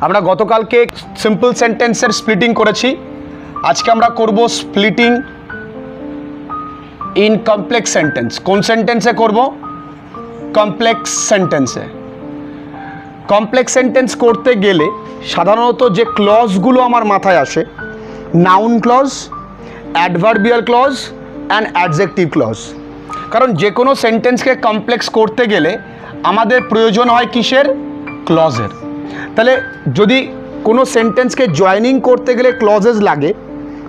আমরা গতকালকে সিম্পল সেন্টেন্সের স্প্লিটিং করেছি, আজকে আমরা করব স্প্লিটিং ইন কমপ্লেক্স সেন্টেন্স। কোন সেন্টেন্সে করব? কমপ্লেক্স সেন্টেন্সে। কমপ্লেক্স সেন্টেন্স করতে গেলে সাধারণত যে ক্লজগুলো আমার মাথায় আসে, noun clause, adverbial clause and adjective clause. কারণ যে কোনো সেন্টেন্সকে কমপ্লেক্স করতে গেলে আমাদের প্রয়োজন হয় কিসের? ক্লজের। তাহলে যদি কোনো সেন্টেন্সকে জয়েনিং করতে গেলে ক্লজেস লাগে,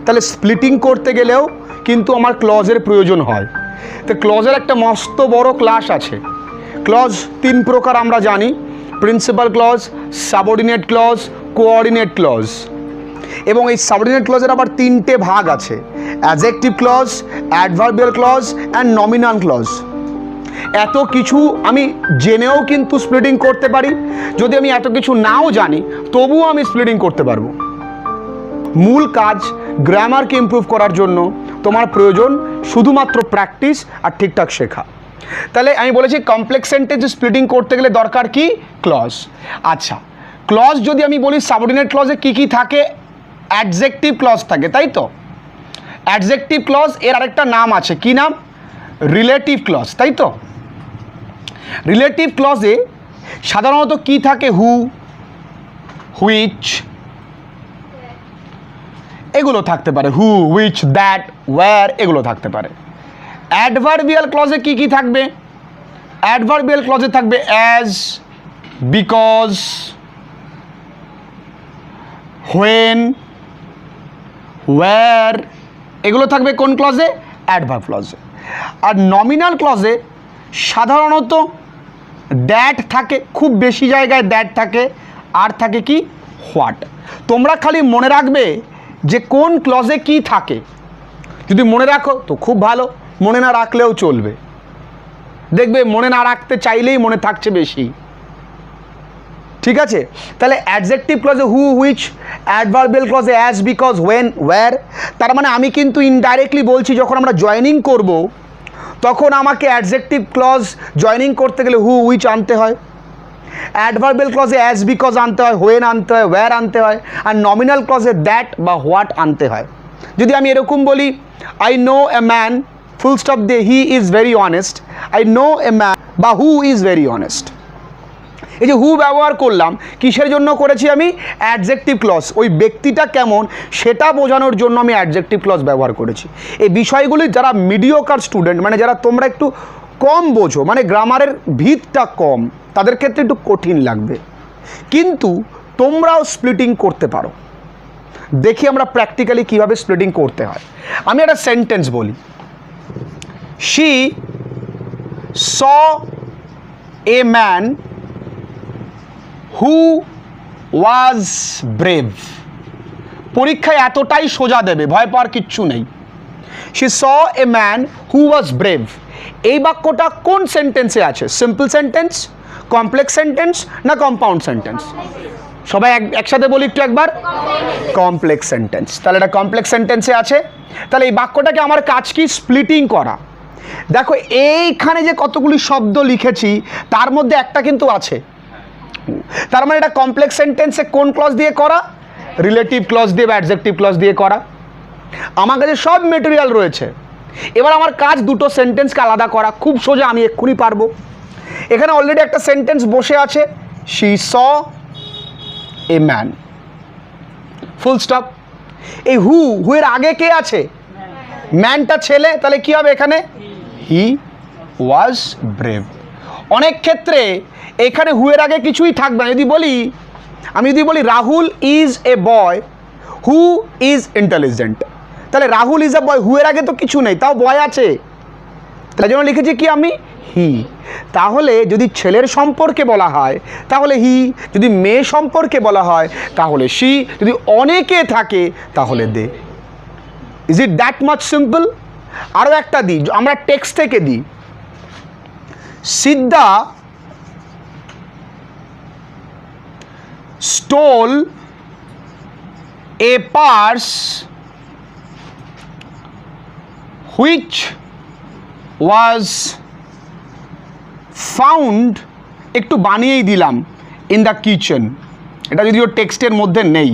তাহলে স্প্লিটিং করতে গেলেও কিন্তু আমার ক্লজের প্রয়োজন হয়। তো ক্লজের একটা মস্ত বড় ক্লাস আছে। ক্লজ তিন প্রকার আমরা জানি: principal clause, subordinate clause, coordinate clause. এবং এই সাবঅর্ডিনেট ক্লজের আবার তিনটে ভাগ আছে: adjective clause, adverbial clause and nominal clause. এত কিছু আমি জেনেও কিন্তু স্প্লিটিং করতে পারি, যদি আমি এত কিছু নাও জানি তবুও আমি স্প্লিটিং করতে পারবো। মূল কাজ গ্রামারকে ইমপ্রুভ করার জন্য তোমার প্রয়োজন শুধুমাত্র প্র্যাকটিস আর ঠিকঠাক শেখা। তাহলে আমি বলেছি কমপ্লেক্স সেন্টেন্স স্প্লিটিং করতে গেলে দরকার কি? ক্লজ। আচ্ছা, ক্লজ যদি আমি বলি সাবঅর্ডিনেট ক্লজে কি কি থাকে? অ্যাডজেক্টিভ ক্লজ থাকে, তাই তো? অ্যাডজেক্টিভ ক্লজ এর আরেকটা নাম আছে, কি নাম? রিলেটিভ ক্লজ, তাই তো? রিলেটিভ ক্লজে সাধারণত কি থাকে? হু, হুইচ, এগুলো থাকতে পারে। হু, হুইচ, দ্যাট, ওয়্যার, এগুলো থাকতে পারে। অ্যাডভার্বিয়াল ক্লজে কি কি থাকবে? অ্যাডভার্বিয়াল ক্লজে থাকবে অ্যাজ, বিকজ, হোয়েন, ওয়্যার, এগুলো থাকবে কোন ক্লজে? অ্যাডভার্ব ক্লজে। আর নমিনাল ক্লজে সাধারণত দ্যাট থাকে, খুব বেশি জায়গায় দ্যাট থাকে, আর থাকে কি? হোয়াট। তোমরা খালি মনে রাখবে যে কোন ক্লজে কি থাকে। যদি মনে রাখো তো খুব ভালো, মনে না রাখলেও চলবে। দেখবে মনে না রাখতে চাইলেই মনে থাকছে বেশি। ঠিক আছে? তাহলে অ্যাডজেক্টিভ ক্লজে হু, হুইচ, অ্যাডভার্বিয়াল ক্লজে অ্যাজ, বিকজ, হোয়েন, ওয়্যার। তার মানে আমি কিন্তু ইনডাইরেক্টলি বলছি যখন আমরা জয়েনিং করব তখন আমাকে অ্যাডজেক্টিভ ক্লজ জয়েনিং করতে গেলে হু, হুইচ আনতে হয়, অ্যাডভার্বিয়াল ক্লজে অ্যাজ, বিকজ আনতে হয়, হোয়েন আনতে হয়, ওয়্যার আনতে হয়, আর নমিনাল ক্লজে দ্যাট বা হোয়াট আনতে হয়। যদি আমি এরকম বলি, I know a man, full stop দিয়ে he is very honest, I know a man বা হু ইজ ভেরি অনেস্ট। এই যে হু ব্যবহার করলাম, কিসের জন্য করেছি আমি? Adjective clause. ওই ব্যক্তিটা কেমন সেটা বোঝানোর জন্য আমি অ্যাডজেক্টিভ ক্লজ ব্যবহার করেছি। এই বিষয়গুলি যারা মিডিওকার স্টুডেন্ট, মানে যারা তোমরা একটু কম বোঝো, মানে গ্রামারের ভিতটা কম, তাদের ক্ষেত্রে একটু কঠিন লাগবে, কিন্তু তোমরাও স্প্লিটিং করতে পারো। দেখি আমরা প্র্যাকটিক্যালি কীভাবে স্প্লিটিং করতে হয়। আমি একটা সেন্টেন্স বলি, she saw a man who was brave. পরীক্ষায় এতটাই সোজা দেবে, ভয় পাওয়ার কিচ্ছু নেই। She saw a man who was brave. এই বাক্যটা কোন সেন্টেন্সে আছে? সিম্পল সেন্টেন্স, কমপ্লেক্স সেন্টেন্স না কম্পাউন্ড সেন্টেন্স? সবাই একসাথে বলি একটু একবার, কমপ্লেক্স সেন্টেন্স। তাহলে এটা কমপ্লেক্স সেন্টেন্সে আছে। তাহলে এই বাক্যটাকে আমার কাজ কি? স্প্লিটিং করা। দেখো এইখানে যে কতগুলি শব্দ লিখেছি তার মধ্যে একটা কিন্তু আছে, তার মানে এটা কমপ্লেক্স সেন্টেন্সে কোন ক্লজ দিয়ে করা? রিলেটিভ ক্লজ দিয়ে বা অ্যাডজেক্টিভ ক্লজ দিয়ে করা। আমার কাছে সব মেটেরিয়াল রয়েছে। এবার আমার কাজ দুটো সেন্টেন্সকে আলাদা করা, খুব সোজা, আমি এক্ষুনি পারবো। এখানে অলরেডি একটা সেন্টেন্স বসে আছে, she saw A man, full stop. এই হু, হু এর আগে কে আছে? ম্যানটা ছেলে, তাহলে কি হবে এখানে? হি ওয়াজ ব্রেভ। অনেক ক্ষেত্রে এখানে হু এর আগে কিছুই থাকবে না। আমি যদি বলি Rahul is a boy who is intelligent, তাহলে রাহুল ইজ এ বয়, হু এর আগে তো কিছু নেই, তাও বয় আছে, তাই জন্য লিখেছি কি আমি? হি। তাহলে যদি ছেলের সম্পর্কে বলা হয় তাহলে হি, যদি মেয়ে সম্পর্কে বলা হয় তাহলে শি, যদি অনেকে থাকে তাহলে they. Is it that much simple? আরও একটা দিই, আমরা টেক্সট থেকে দিই। সিদ্ধা stole a purse which was found, একটু বানিয়েই দিলাম, in the kitchen। এটা যদিও টেক্সটের মধ্যে নেই,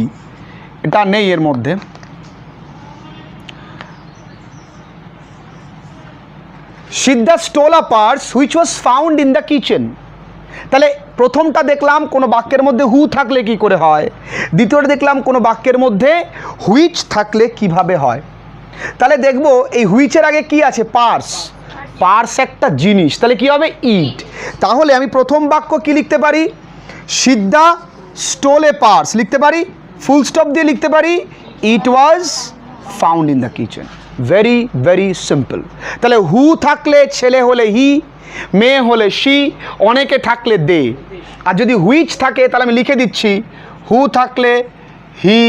এটা নেই এর মধ্যে। Siddha stole a purse which was found in the kitchen. তাহলে প্রথমটা দেখলাম কোনো বাক্যের মধ্যে হু থাকলে কি করে হয়, দ্বিতীয়টা দেখলাম কোনো বাক্যের মধ্যে হুইচ থাকলে কিভাবে হয়। তাহলে দেখব এই হুইচের আগে কি আছে, পার্স। পার্স একটা জিনিস, তাহলে কি হবে, ইট। তাহলে আমি প্রথম বাক্য কি লিখতে পারি, সিদ্ধা স্টোল এ পার্স লিখতে পারি, ফুল স্টপ দিয়ে লিখতে পারি it was found in the kitchen. Very very simple. তাহলে হু থাকলে ছেলে হলে হি, মেয়ে হলে শি, অনেকে থাকলে দে। আর যদি হুইচ থাকে তাহলে আমি লিখে দিচ্ছি হু থাকলে হি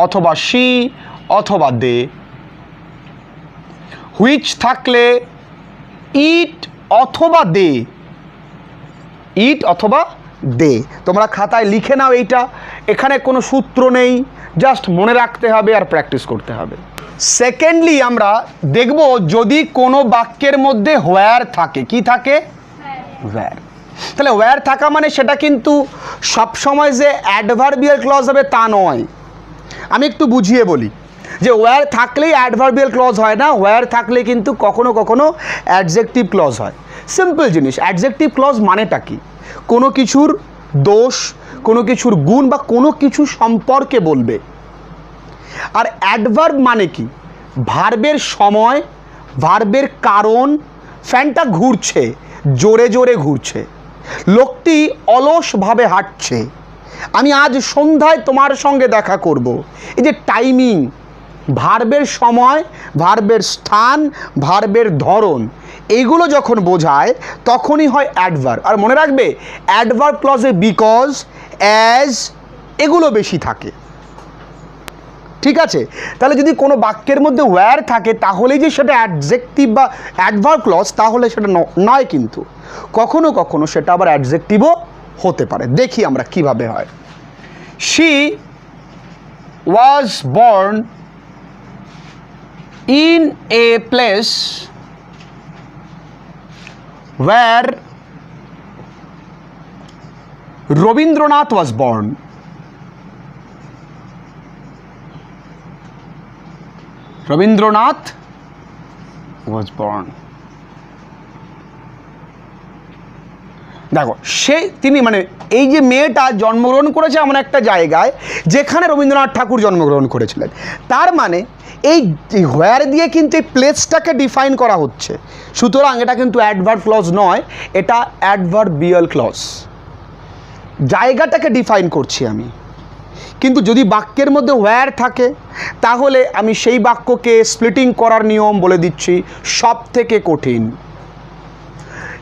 অথবা শি অথবা দে, হুইচ থাকলে ইট অথবা দে, ইট অথবা দে। তোমরা খাতায় লিখে নাও এইটা, এখানে কোনো সূত্র নেই, জাস্ট মনে রাখতে হবে আর প্র্যাকটিস করতে হবে। সেকেন্ডলি আমরা দেখব যদি কোনো বাক্যের মধ্যে হোয়ার থাকে, কি থাকে, হোয়ার। তাহলে হোয়ার থাকা মানে সেটা কিন্তু সবসময় যে অ্যাডভার্বিয়াল ক্লজ হবে তা নয়। আমি একটু বুঝিয়ে বলি যে ওয়্যার থাকলেই অ্যাডভার্বিয়াল ক্লজ হয় না, ওয়্যার থাকলে কিন্তু কখনো কখনো অ্যাডজেক্টিভ ক্লজ হয়। সিম্পল জিনিস, অ্যাডজেক্টিভ ক্লজ মানেটা কি, কোনো কিছুর দোষ, কোনো কিছুর গুণ বা কোনো কিছু সম্পর্কে বলবে। আর অ্যাডভার্ব মানে কি, ভার্বের সময়, ভার্বের কারণ। ফ্যানটা ঘুরছে, জোরে জোরে ঘুরছে, লোকটি অলসভাবে হাঁটছে, আমি আজ সন্ধ্যায় তোমার সঙ্গে দেখা করব। এই যে টাইমিং, ভার্বের সময়, ভার্বের স্থান, ভার্বের ধরন, এইগুলো যখন বোঝায় তখনই হয় অ্যাডভার্ব। আর মনে রাখবে অ্যাডভার্ব ক্লজে বিকজ, অ্যাজ এগুলো বেশি থাকে, ঠিক আছে। তাহলে যদি কোনো বাক্যের মধ্যে ওয়্যার থাকে তাহলেই যে সেটা অ্যাডজেক্টিভ বা অ্যাডভার্ব ক্লজ, তাহলে সেটা নয়, কিন্তু কখনো কখনো সেটা আবার অ্যাডজেক্টিভও হতে পারে। দেখি আমরা কিভাবে হয়। She was born in a place where Rabindranath was born. Rabindranath was born. দেখো তিনি মানে এই যে মেয়েটা জন্মগ্রহণ করেছে এমন একটা জায়গায় যেখানে রবীন্দ্রনাথ ঠাকুর জন্মগ্রহণ করেছিলেন। তার মানে এই হোয়ার দিয়ে কিন্তু এই প্লেসটাকে ডিফাইন করা হচ্ছে, সুতরাং এটা কিন্তু অ্যাডভার্ব ক্লজ নয়, এটা অ্যাডভার্বিয়াল ক্লজ। জায়গাটাকে ডিফাইন করছি আমি। কিন্তু যদি বাক্যের মধ্যে হোয়ার থাকে তাহলে আমি সেই বাক্যকে স্প্লিটিং করার নিয়ম বলে দিচ্ছি, সব থেকে কঠিন।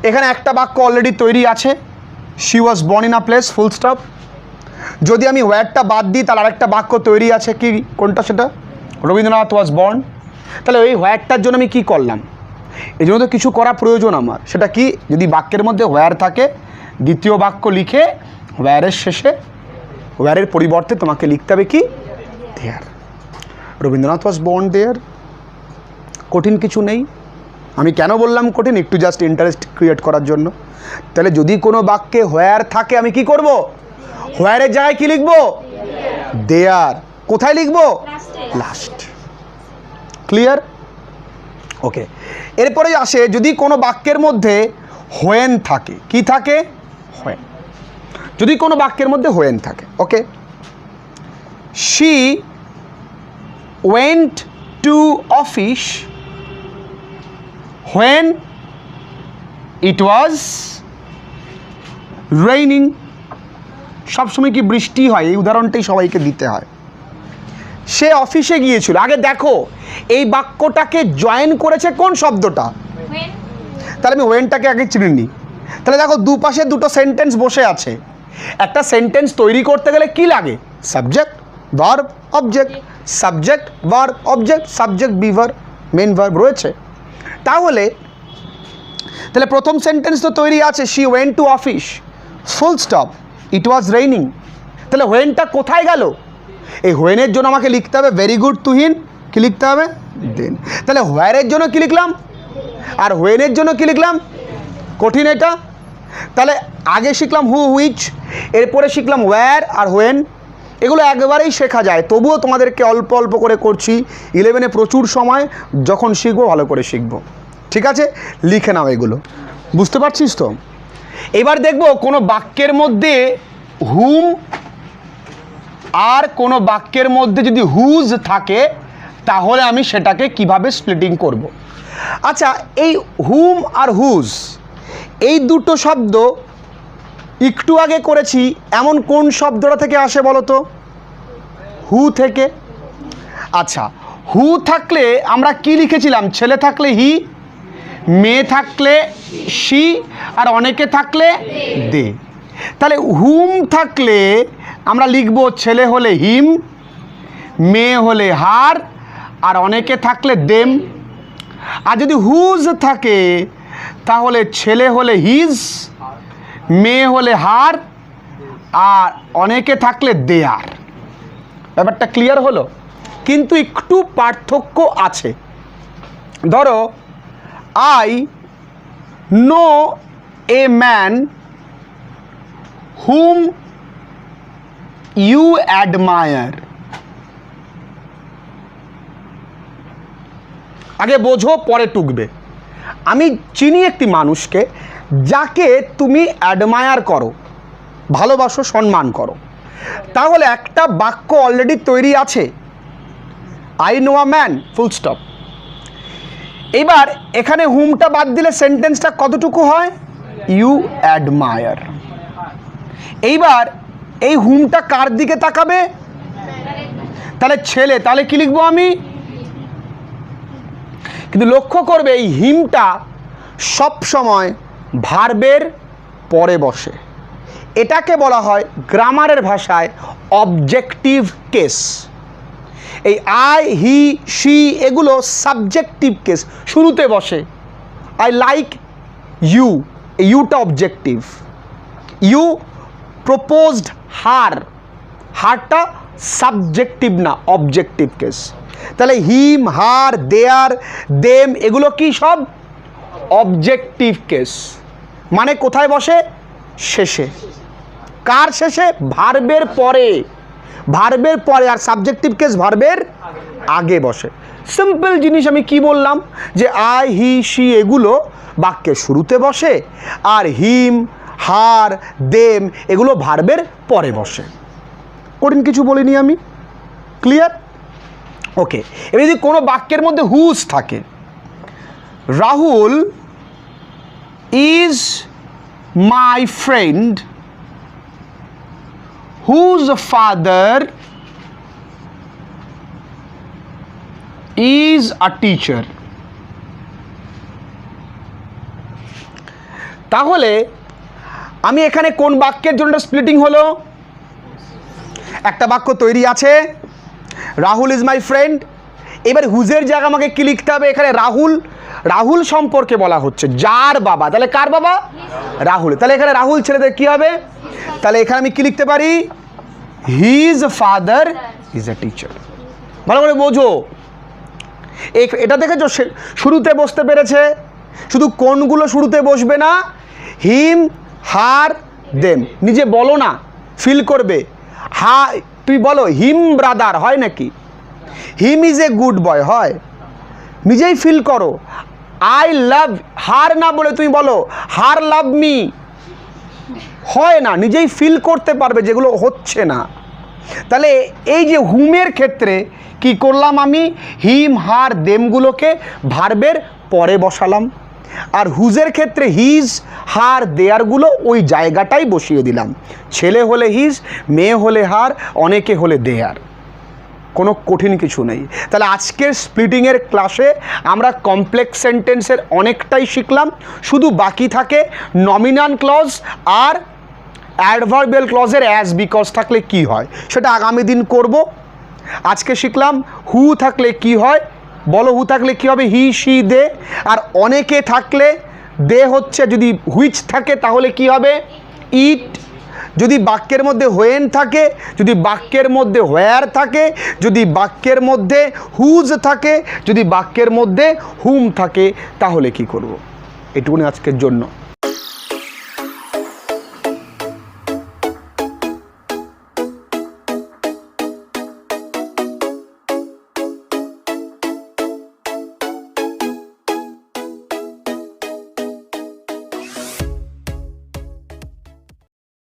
এখানে একটা বাক্য অলরেডি তৈরি আছে, she was born in a place, full stop. যদি আমি হোয়ারটা বাদ দিই তাহলে আরেকটা বাক্য তৈরি আছে, কি কোনটা সেটা, রবীন্দ্রনাথ ওয়াজ বর্ন। তাহলে ওই হোয়ারটার জন্য আমি কি করলাম, এই জন্য তো কিছু করা প্রয়োজন আমার। সেটা কি, যদি বাক্যের মধ্যে হোয়ার থাকে দ্বিতীয় বাক্য লিখে হোয়ারের শেষে, হোয়ারের পরিবর্তে তোমাকে লিখতে হবে কি, দেয়ার। রবীন্দ্রনাথ ওয়াজ বর্ন দেয়ার, কঠিন কিছু নেই। আমি কেন বললাম কঠিন, একটু জাস্ট ইন্টারেস্ট ক্রিয়েট করার জন্য। তাহলে যদি কোনো বাক্যে হোয়ার থাকে আমি কি করব, হোয়ারের জায়গায় কি লিখব, দেয়ার। কোথায় লিখব, লাস্ট। ক্লিয়ার, ওকে। এরপরে আসে যদি কোনো বাক্যের মধ্যে হোয়েন থাকে, কি থাকে, হোয়েন। যদি কোনো বাক্যের মধ্যে হোয়েন থাকে, okay. She went to office when it was raining। সবসময় কি বৃষ্টি হয়, এই উদাহরণটাই সবাইকে দিতে হয়। সে অফিসে গিয়েছিল। আগে দেখো এই বাক্যটাকে জয়েন করেছে কোন শব্দটা, তাহলে আমি ওয়েনটাকে আগে চিনে নিই। তাহলে দেখো দুপাশে দুটো সেন্টেন্স বসে আছে। একটা সেন্টেন্স তৈরি করতে গেলে কি লাগে, subject verb object, subject verb object, subject বিভার মেন ভার্ব রয়েছে। তাহলে প্রথম সেন্টেন্স তো তৈরি আছে, she went to office, full stop, it was raining. তাহলে হোয়েনটা কোথায় গেল, এই হোয়েনের জন্য আমাকে লিখতে হবে ভেরি গুড তুহিন, কি লিখতে হবে, দেন। তাহলে হোয়ারের জন্য কি লিখলাম আর হোয়েনের জন্য কি লিখলাম, কঠিন এটা। তাহলে আগে শিখলাম হু হুইচ, এরপরে শিখলাম ওয়্যার আর হোয়েন। এগুলো একবারেই শেখা যায়, তবুও তোমাদেরকে অল্প অল্প করে করছি। 11-এ প্রচুর সময়, যখন শিখবো ভালো করে শিখবো। ঠিক আছে, লিখে নাও এগুলো, বুঝতে পারছিস তো? এবার দেখব কোনো বাক্যের মধ্যে হুম আর কোনো বাক্যের মধ্যে যদি হুজ থাকে, তাহলে আমি সেটাকে কিভাবে স্প্লিটিং করব। আচ্ছা, এই হুম আর হুজ এই দুটো শব্দ একটু আগে করেছি, এমন কোন শব্দটা থেকে আসে বলো তো? হু থেকে। আচ্ছা, হু থাকলে আমরা কি লিখেছিলাম? ছেলে থাকলে হি, মেয়ে থাকলে শি, আর অনেকে থাকলে দে। তাহলে হুম থাকলে আমরা লিখব ছেলে হলে হিম, মেয়ে হলে হার, আর অনেকে থাকলে দেম। আর যদি হুজ থাকে তাহলে ছেলে হলে হিজ, মেয়ে হলে হার, আর অনেকে থাকলে দেয়ার। ব্যাপারটা ক্লিয়ার হলো? কিন্তু একটু পার্থক্য আছে। ধরো, I know a man whom you admire. আগে বোঝো, পরে টুকবে। আমি চিনি একটি মানুষকে যাকে তুমি অ্যাডমায়ার করো, ভালোবাসো, সম্মান করো। তাহলে একটা বাক্য অলরেডি তৈরি আছে, I know a man, full stop. এবার এখানে হুমটা বাদ দিলে সেন্টেন্সটা কতটুকু হয়? You admire. এইবার এই হুমটা কার দিকে তাকাবে? তাহলে ছেলে, তাহলে কি লিখবো আমি? কিন্তু লক্ষ্য করবে এই হিমটা সব সময় ভার্বের পরে বসে। এটাকে বলা হয় গ্রামারের ভাষায় অবজেক্টিভ কেস। এই আই, হি, শি এগুলো সাবজেক্টিভ কেস, শুরুতে বসে। আই লাইক ইউ, ইউটা অবজেক্টিভ। ইউ প্রপোজড হার, হারটা সাবজেক্টিভ না, অবজেক্টিভ কেস। তাহলে হিম, হার, দেয়ার, দেম এগুলো কি সব অবজেক্টিভ কেস। মানে কোথায় বসে? শেষে। কার শেষে? ভার্বের পরে। ভার্বের পরে। আর সাবজেক্টিভ কেস ভার্বের আগে বসে। সিম্পল জিনিস। আমি কি বললাম? যে আই, হি, শি এগুলো বাক্যের শুরুতে বসে, আর হিম, হার, দেম এগুলো ভার্বের পরে বসে। কঠিন কিছু বলিনি আমি, ক্লিয়ার? ওকে। এবার যদি কোনো বাক্যের মধ্যে হুজ থাকে, Rahul is my friend whose father is a teacher। তাহলে আমি এখানে কোন বাক্যের জন্য স্প্লিটিং হলো? একটা বাক্য তৈরি আছে, রাহুল ইজ মাই ফ্রেন্ড। এবার হুজের জায়গা আমাকে কি লিখতে হবে? এখানে রাহুল, রাহুল সম্পর্কে বলা হচ্ছে, যার বাবা। তাহলে কার বাবা? রাহুল। তাহলে এখানে রাহুল ছেলেদের কি হবে? তাহলে এখানে আমি কি লিখতে পারি? His father is a teacher. ভালো করে বোঝো। এটা দেখেছো শুরুতে বসতে পেরেছে। শুধু কোনগুলো শুরুতে বসবে না? হিম, হার, দেম। নিজে বলো না, ফিল করবে। হা, তুই বলো হিম ব্রাদার, হয় নাকি? Him is a good boy, হয়? নিজেই ফিল করো। আই লাভ হার না বলে তুমি বলো হার লাভ মি, হয় না? নিজেই ফিল করতে পারবে যেগুলো হচ্ছে না। তাহলে এই যে হুমের ক্ষেত্রে কি করলাম আমি? হিম, হার, দেমগুলোকে ভার্বের পরে বসালাম। আর হুজের ক্ষেত্রে হিজ, হার, দেয়ারগুলো ওই জায়গাটাই বসিয়ে দিলাম। ছেলে হলে হিজ, মেয়ে হলে হার, অনেকে হলে দেয়ার। কোনো কঠিন কিছু নেই। তাহলে আজকের স্প্লিটিংয়ের ক্লাসে আমরা কমপ্লেক্স সেন্টেন্সের অনেকটাই শিখলাম। শুধু বাকি থাকে নমিনাল ক্লজ আর অ্যাডভার্বিয়াল ক্লজের অ্যাজ বিকজ থাকলে কি হয়, সেটা আগামী দিন করব। আজকে শিখলাম হু থাকলে কি হয়, বলো হু থাকলে কি হবে? হি, শি, দে। আর অনেকে থাকলে দে হচ্ছে, যদি হুইচ থাকে তাহলে কি হবে? ইট। যদি বাক্যের মধ্যে হোয়েন থাকে, যদি বাক্যের মধ্যে হোয়ার থাকে, যদি বাক্যের মধ্যে হুজ থাকে, যদি বাক্যের মধ্যে হুম থাকে, তাহলে কি করব? এটুকুনি আজকের জন্য।